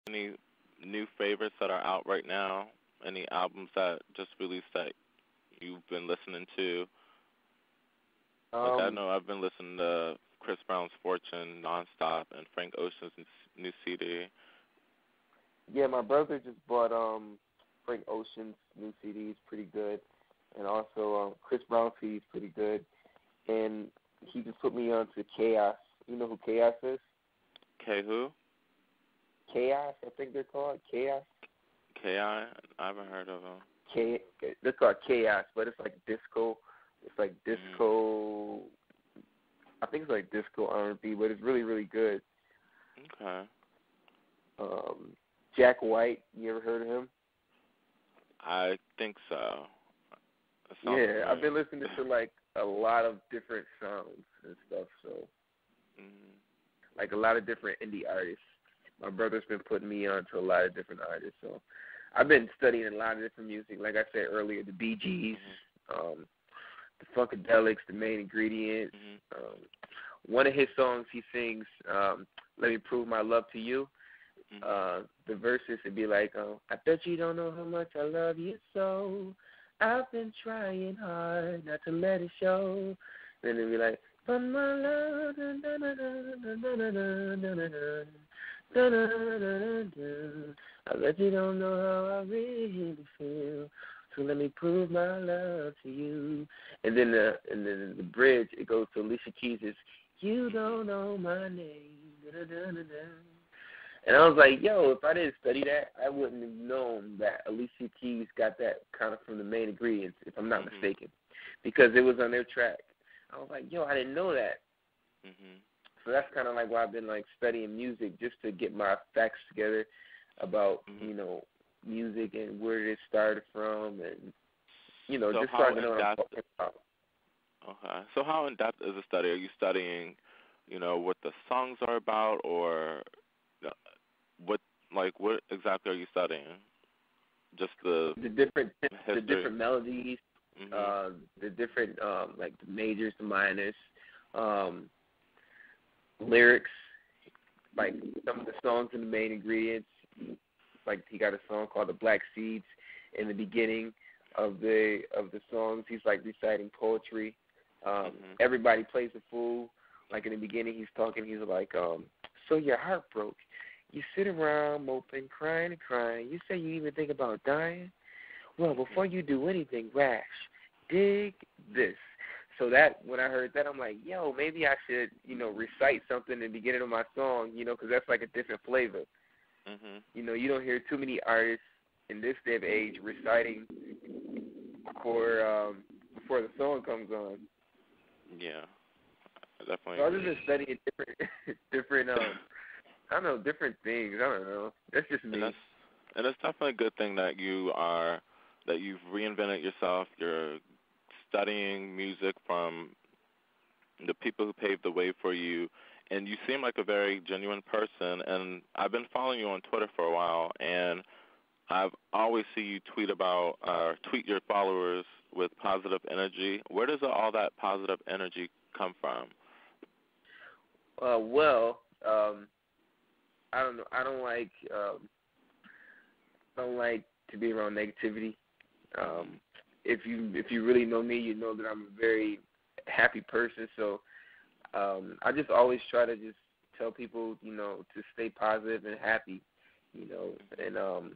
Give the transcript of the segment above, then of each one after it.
any new favorites that are out right now? Any albums that just released that you've been listening to? Like I Um, know I've been listening to Chris Brown's Fortune nonstop and Frank Ocean's new CD. yeah, my brother just bought Frank Ocean's new CD. Is pretty good, and also Chris Brown's CD is pretty good. And he just put me on to Chaos. You know who Chaos is? K who? Chaos, I think they're called Chaos. K.I.? I haven't heard of him. They're called Chaos, but it's like disco. It's like Mm. disco. I think it's like disco R&B, but it's really, really good. Okay. Jack White, you ever heard of him? I think so. That Yeah, sounds familiar. I've been listening to like a lot of different sounds and stuff. So Mm. like a lot of different indie artists. My brother's been putting me on to a lot of different artists. So I've been studying a lot of different music. Like I said earlier, the Bee Gees, the Funkadelics, the Main Ingredient. Mm-hmm. One of his songs he sings, "Let Me Prove My Love to You." Mm-hmm. The verses would be like, "I bet you don't know how much I love you so. I've been trying hard not to let it show." Then it'd be like, "But my love, da, da, da, da, da, da, da, da, da, da. Da, da, da, da, da. I bet you don't know how I really feel. So let me prove my love to you." And then the bridge, it goes to Alicia Keys' "You don't know my name." Da, da, da, da, da. And I was like, yo, if I didn't study that, I wouldn't have known that Alicia Keys got that kind of from the Main Ingredients, if I'm not mistaken, because it was on their track. I was like, yo, I didn't know that. Mm-hmm. So that's kind of like why I've been like studying music, just to get my facts together about, you know, music and where it started from, and, you know, So just so I can know what I'm in-depth? talking about. Okay. So how in depth is the study? Are you studying, what the songs are about, or what exactly are you studying? Just the The different history. melodies, Mhm. the different like the majors, the minors, lyrics, like some of the songs in the Main Ingredients. Like he got a song called "The Black Seeds." In the beginning of the songs, he's like reciting poetry. Everybody plays a fool. Like in the beginning, he's talking. He's like, "So your heart broke. You sit around moping, crying and crying. You say you even think about dying. Well, before you do anything rash, dig this." So that when I heard that, I'm like, yo, maybe I should, recite something in the beginning of my song, because that's like a different flavor. Mhm. You don't hear too many artists in this day of age reciting before the song comes on. Yeah, I definitely So I've just agree. been studying different I don't know, different things. I don't know. That's just And me. it's definitely a good thing that you've reinvented yourself. You're studying music from the people who paved the way for you, and you seem like a very genuine person. And I've been following you on Twitter for a while, and I've always see you tweet your followers with positive energy. Where does all that positive energy come from? Well, I don't know. I don't like to be around negativity. If you really know me, you know that I'm a very happy person. So I just always try to just tell people, to stay positive and happy, and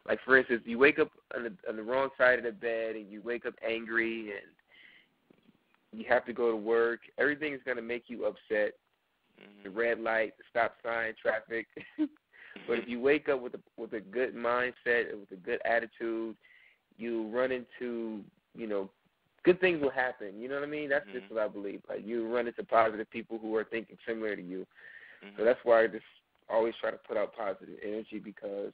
like for instance, you wake up on the wrong side of the bed and you wake up angry and you have to go to work. Everything is going to make you upset. The red light, the stop sign, traffic. But if you wake up with a good mindset and with a good attitude, you run into, good things will happen. You know what I mean? That's just what I believe. Like you run into positive people who are thinking similar to you. So that's why I just always try to put out positive energy, because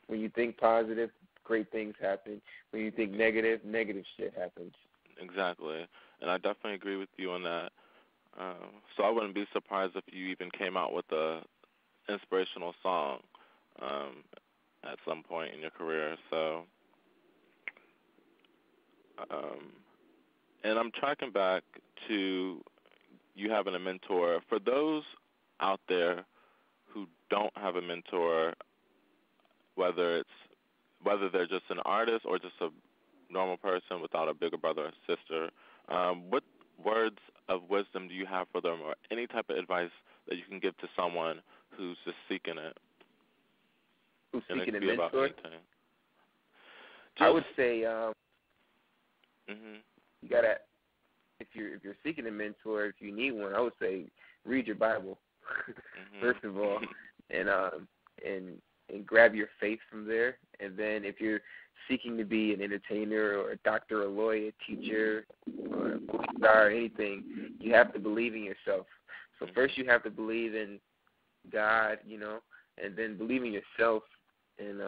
when you think positive, great things happen. When you think negative, negative shit happens. Exactly, and I definitely agree with you on that. So I wouldn't be surprised if you even came out with a inspirational song at some point in your career. So, and I'm tracking back to you having a mentor. For those out there who don't have a mentor, whether they're just an artist or just a normal person without a bigger brother or sister, what words of wisdom do you have for them, or any type of advice that you can give to someone who's just seeking it? Who's and seeking it a could be about mentor? anything. I would say you gotta, if you're seeking a mentor, if you need one, I would say read your Bible first of all, and grab your faith from there. And then if you're seeking to be an entertainer or a doctor, a lawyer, a teacher, or a movie star, or anything, you have to believe in yourself. So first you have to believe in God, and then believe in yourself, and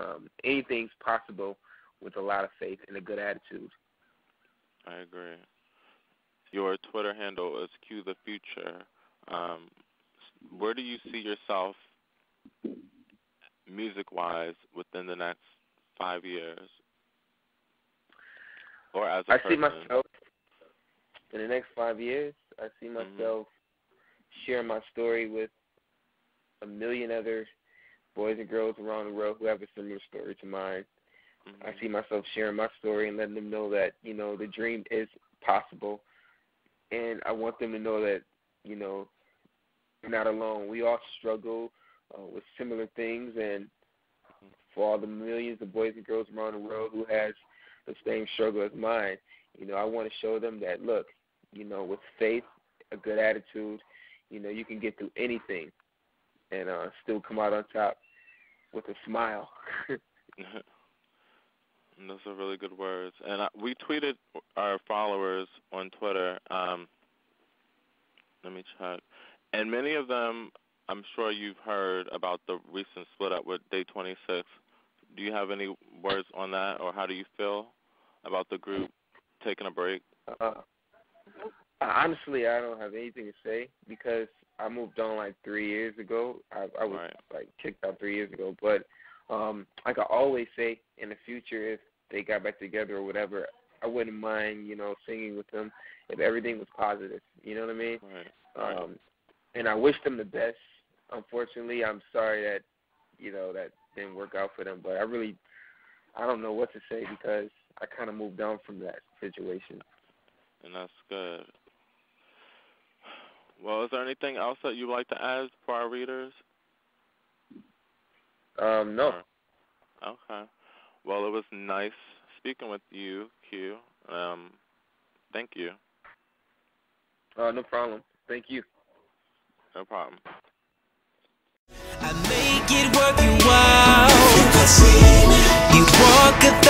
anything's possible with a lot of faith and a good attitude. I agree. Your Twitter handle is Q the Future. Where do you see yourself music-wise within the next 5 years? Or as a person? I see myself in the next 5 years. I see myself sharing my story with a million other boys and girls around the world who have a similar story to mine. I see myself sharing my story and letting them know that, the dream is possible. And I want them to know that, they're not alone. We all struggle with similar things, and for all the millions of boys and girls around the world who has the same struggle as mine, I want to show them that, look, with faith, a good attitude, you can get through anything and still come out on top with a smile. Those are really good words. And we tweeted our followers on Twitter. Let me check. And many of them, I'm sure you've heard about the recent split up with Day 26. Do you have any words on that, or how do you feel about the group taking a break? Honestly, I don't have anything to say because I moved on like 3 years ago. I was kicked out 3 years ago. But like I always say, in the future, if they got back together or whatever, I wouldn't mind, singing with them if everything was positive. You know what I mean? Right. And I wish them the best. Unfortunately, I'm sorry that, that didn't work out for them. But I don't know what to say because I kind of moved on from that situation. And that's good. Well, is there anything else that you'd like to add for our readers? No. Okay. Well, it was nice speaking with you, Q. Thank you. No problem. Thank you. No problem. I make it worth your while. You walk 1,000